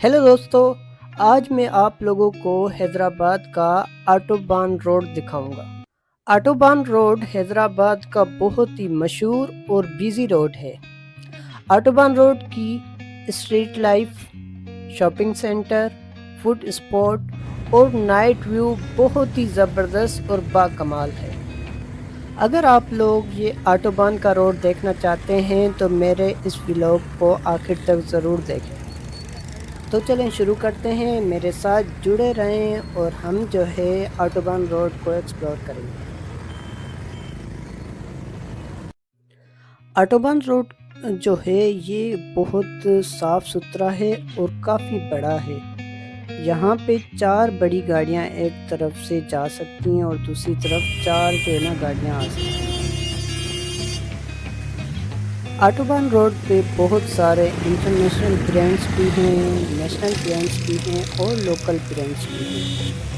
Hello दोस्तों, आज मैं आप लोगों को हैदराबाद का ऑटोबान रोड दिखाऊंगा। ऑटोबान रोड हैदराबाद का बहुत ही मशहूर और बिजी रोड है। ऑटोबान रोड की street life, shopping centre, food spot और नाइट व्यू बहुत ही ज़बरदस्त और बाकमाल है। अगर आप लोग ये ऑटोबान का रोड देखना चाहते हैं तो मेरे इस व्लॉग को आखिर तक ज़रूर देखें। तो चलें शुरू करते हैं, मेरे साथ जुड़े रहें और हम जो है ऑटोबान रोड को एक्सप्लोर करेंगे। ऑटोबान रोड जो है ये बहुत साफ़ सुथरा है और काफ़ी बड़ा है। यहाँ पे 4 बड़ी गाड़ियाँ एक तरफ से जा सकती हैं और दूसरी तरफ 4 जो है ना गाड़ियाँ आ सकती हैं। ऑटोबान रोड पे बहुत सारे इंटरनेशनल ब्रांड्स भी हैं, नेशनल ब्रांड्स भी हैं और लोकल ब्रांड्स भी हैं।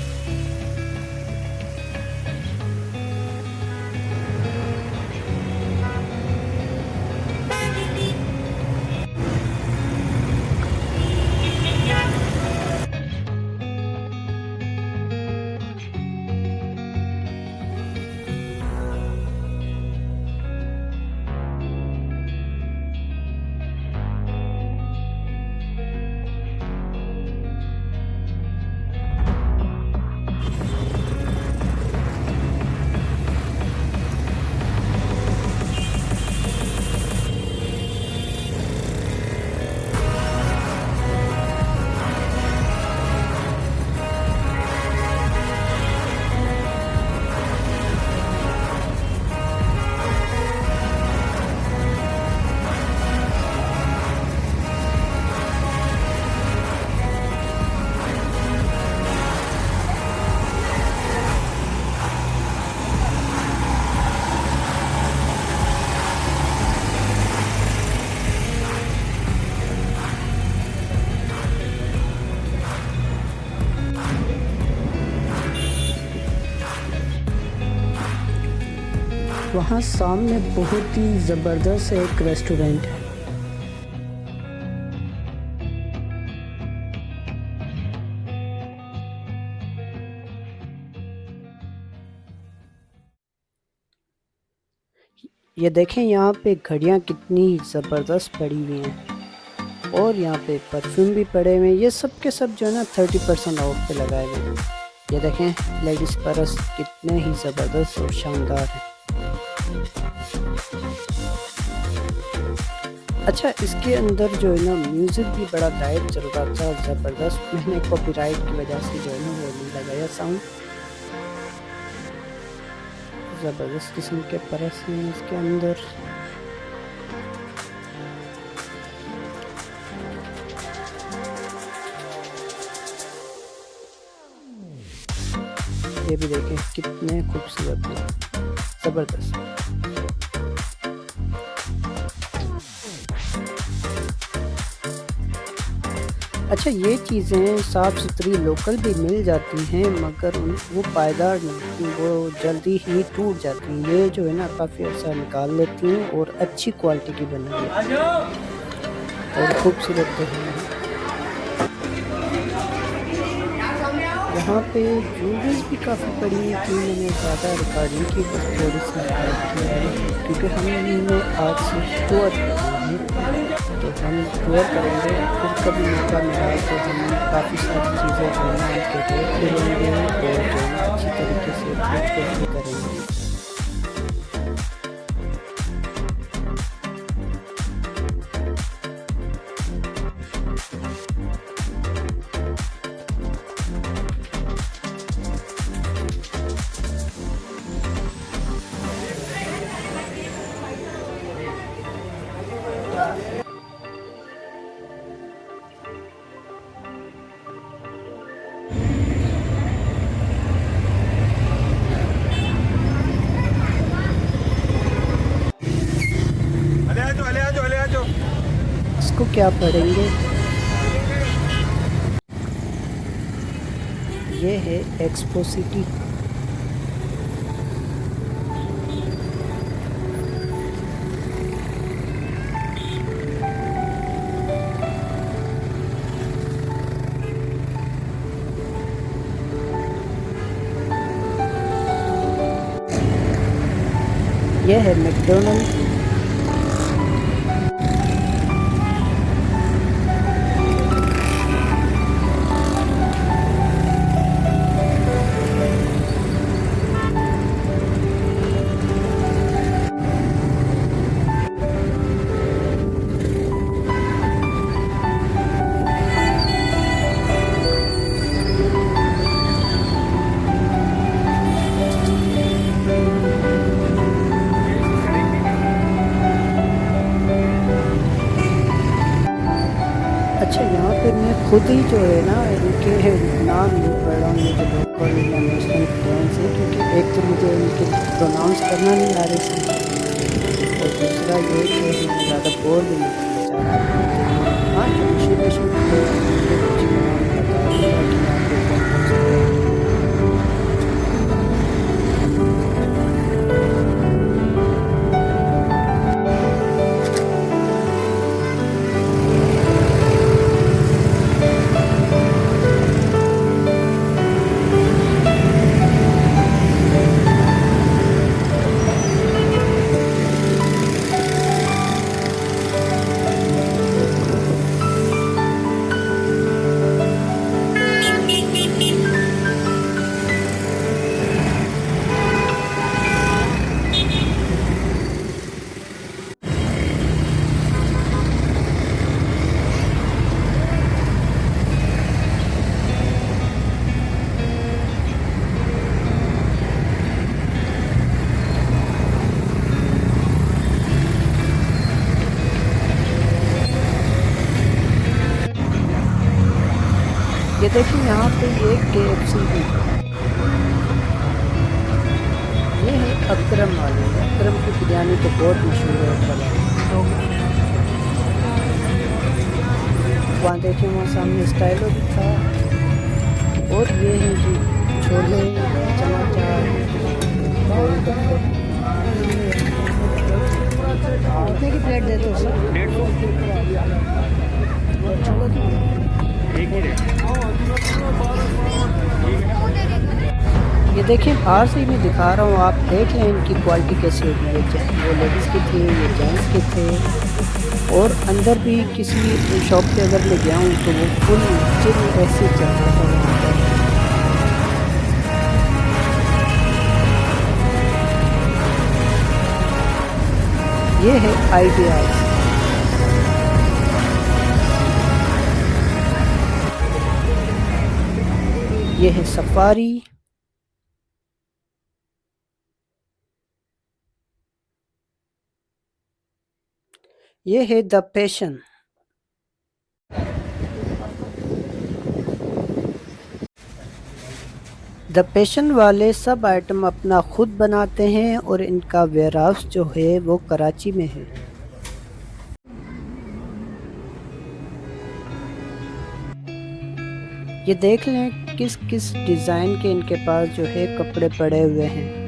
वहाँ सामने बहुत ही ज़बरदस्त एक रेस्टोरेंट है। ये देखें यहाँ पे घड़ियाँ कितनी ज़बरदस्त पड़ी हुई हैं और यहाँ पे परफ्यूम भी पड़े हुए हैं। ये सब के सब जो है ना 30% ऑफ पे लगाए हुए हैं। ये देखें लेडीज़ पर्स कितने ही ज़बरदस्त और शानदार हैं। अच्छा, इसके अंदर जो है ना म्यूज़िक भी बड़ा लाइट चल रहा था, ज़बरदस्त। मैंने कॉपीराइट की वजह से जो है ना वो नहीं लगाया साउंड। ज़बरदस्त किस्म के पर्स हैं इसके अंदर। ये भी देखें कितने खूबसूरत हैं, ज़बरदस्त। अच्छा, ये चीज़ें साफ़ सुथरी लोकल भी मिल जाती हैं मगर वो पायदार नहीं, वो जल्दी ही टूट जाती हैं। ये जो है ना काफ़ी अर्सा निकाल लेती हैं और अच्छी क्वालिटी की बनी हुई है और खूबसूरत भी है। यहाँ पे ज्वेलरीज भी काफ़ी पड़ी हुई थी। मैंने ज़्यादा रिकॉर्डिंग की, बस थोड़ी सी रिकॉर्ड की है क्योंकि हमने आज से टूर करना है, तो हम टूर करेंगे। फिर कभी मौका मिला तो हम काफ़ी सारी चीज़ें जो है उनके रेट भी लेंगे और जो है अच्छी तरीके से पूछताछ भी करेंगे। इसको क्या पढ़ेंगे? ये है एक्सपो सिटी। ये है मैकडॉनल्ड। अच्छा, यहाँ पे मैं खुद ही जो है ना इनके नाम नहीं पढ़ रहा हूँ, ये जो लोकल या नेशनल फ्रेंड्स हैं, क्योंकि एक तो मुझे इनके प्रोनाउंस करना नहीं आ रही थी और दूसरा ये कि मैं ज़्यादा बोर भी नहीं करना चाह रहा। हाँ, जो मशहूर कुछ नाम बता दूँगा कि यहाँ पे कौन कौन से हैं। ये देखिए यहाँ पे ये KFC भी है। ये है अकरम वाले। अकरम की बिरयानी तो बहुत मशहूर है। वहाँ देखिए, वहाँ सामने स्टाइलो भी था। और ये है जी छोले, टमाटर, कितने की प्लेट देते हो सर? 150। ये देखिए, बाहर से ही मैं दिखा रहा हूँ, आप देख लें इनकी क्वालिटी कैसी होगी। ये वो लेडीज़ की थी, ये जेंट्स के थे। और अंदर भी किसी शॉप पे अगर मैं गया हूँ तो वो फुल चिल ऐसे चल रहा था वहाँ पर। ये है आइडियाज़। ये है सफारी। ये है द पैशन। द पैशन वाले सब आइटम अपना खुद बनाते हैं और इनका वेयरहाउस जो है वो कराची में है। ये देख लें किस किस डिज़ाइन के इनके पास जो है कपड़े पड़े हुए हैं।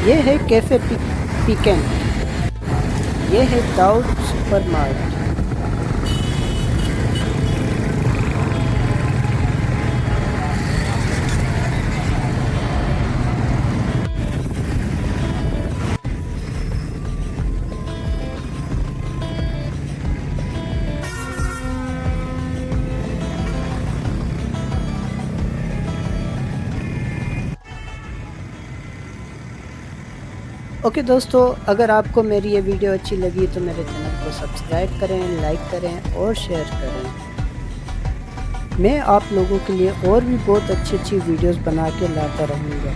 ये है कैफ़े पिकन। ये है दाऊद सुपरमार्ट। ओके दोस्तों, अगर आपको मेरी ये वीडियो अच्छी लगी तो मेरे चैनल को सब्सक्राइब करें, लाइक करें और शेयर करें। मैं आप लोगों के लिए और भी बहुत अच्छी वीडियोस बना के लाता रहूँगा।